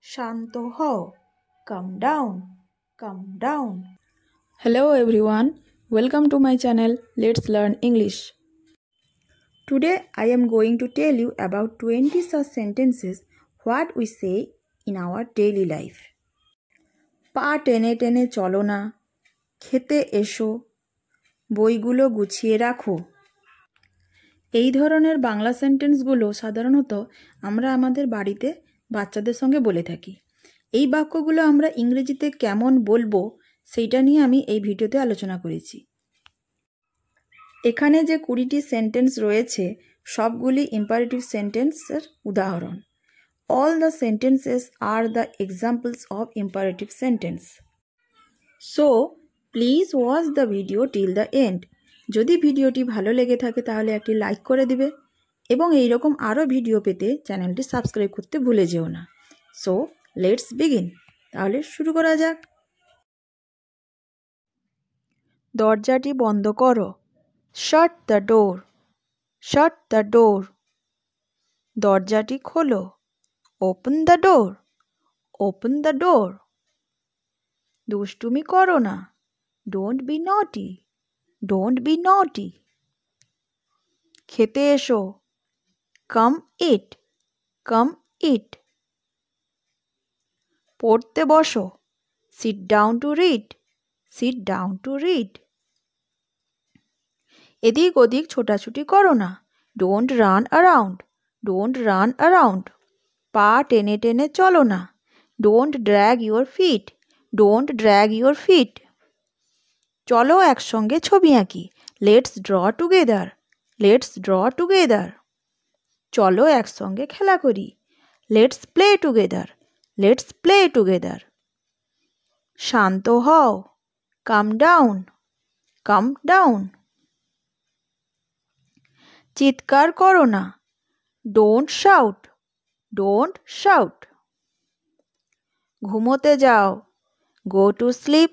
শান্ত হও, calm down, calm down. Hello everyone, welcome to my channel Let's Learn English. Today I am going to tell you about 20 such sentences what we say in our daily life. পা টেনে টেনে চলো না, খেতে এসো, বইগুলো গুছিয়ে রাখো। এই ধরনের বাংলা সেন্টেন্সগুলো সাধারণত আমরা আমাদের বাড়িতে বাচ্চাদের সঙ্গে বলে থাকি। এই বাক্যগুলো আমরা ইংরেজিতে কেমন বলবো সেইটা নিয়ে আমি এই ভিডিওতে আলোচনা করেছি। এখানে যে 20টি সেন্টেন্স রয়েছে সবগুলি ইম্পারেটিভ সেন্টেন্সের উদাহরণ। All the sentences are the examples of imperative sentence. So, please watch the video till the end. যদি ভিডিওটি ভালো লেগে থাকে তাহলে একটি লাইক করে দিবে এবং এইরকম আরও ভিডিও পেতে চ্যানেলটি সাবস্ক্রাইব করতে ভুলে যেও না। So let's begin. তাহলে শুরু করা যাক। দরজাটি বন্ধ করো। শাট the door, shut the door. দরজাটি খোলো। Open the door, open the door. দুষ্টুমি করো না। ডোন্ট বি নটি, ডোন্ট বি নটি। খেতে এসো। কাম ইট, কাম ইট। পড়তে বসো। Sit down to read, seat down to read. এদিক ওদিক ছোটাছুটি করো না। Don't run around, don't run around. পা টেনে টেনে চলো না। Don't drag your feet, don't drag your feet. চলো একসঙ্গে ছবি আঁকি। Let's draw together, let's draw together. চলো একসঙ্গে খেলা করি। Let's play together, let's play together. শান্ত হও। Calm down, calm down. চিৎকার করো না। Don't shout, don't shout. ঘুমোতে যাও। Go to sleep,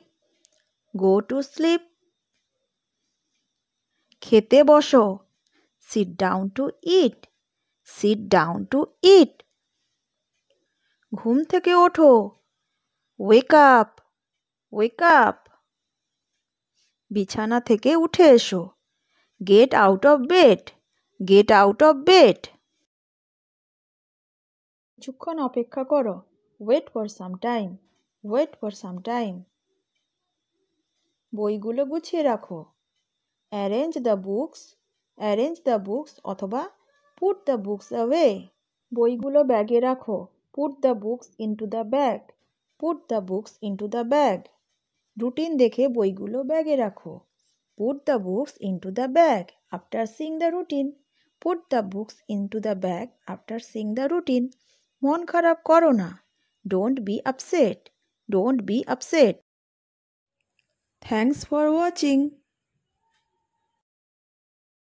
go to sleep. খেতে বসো। Sit down to eat, sit down to eat. ঘুম থেকে ওঠো। Wake up, wake up. বিছানা থেকে উঠে এসো। Gate out of bed, get out of bed. কিছুক্ষণ অপেক্ষা করো। Wait for some time, wait for some time. বইগুলো গুছিয়ে রাখো। Arrange the books, arrange the books অথবা পুট দ্য বুকস অ্যাওয়ে। বইগুলো ব্যাগে রাখো। Put the books into the bag, put the books into the bag. Routine দেখে বইগুলো ব্যাগে রাখো। Put the books into the bag after seeing the routine, put the books into the bag after seeing the routine. মন খারাপ করো না। Don't be upset, don't be upset. Thanks for watching.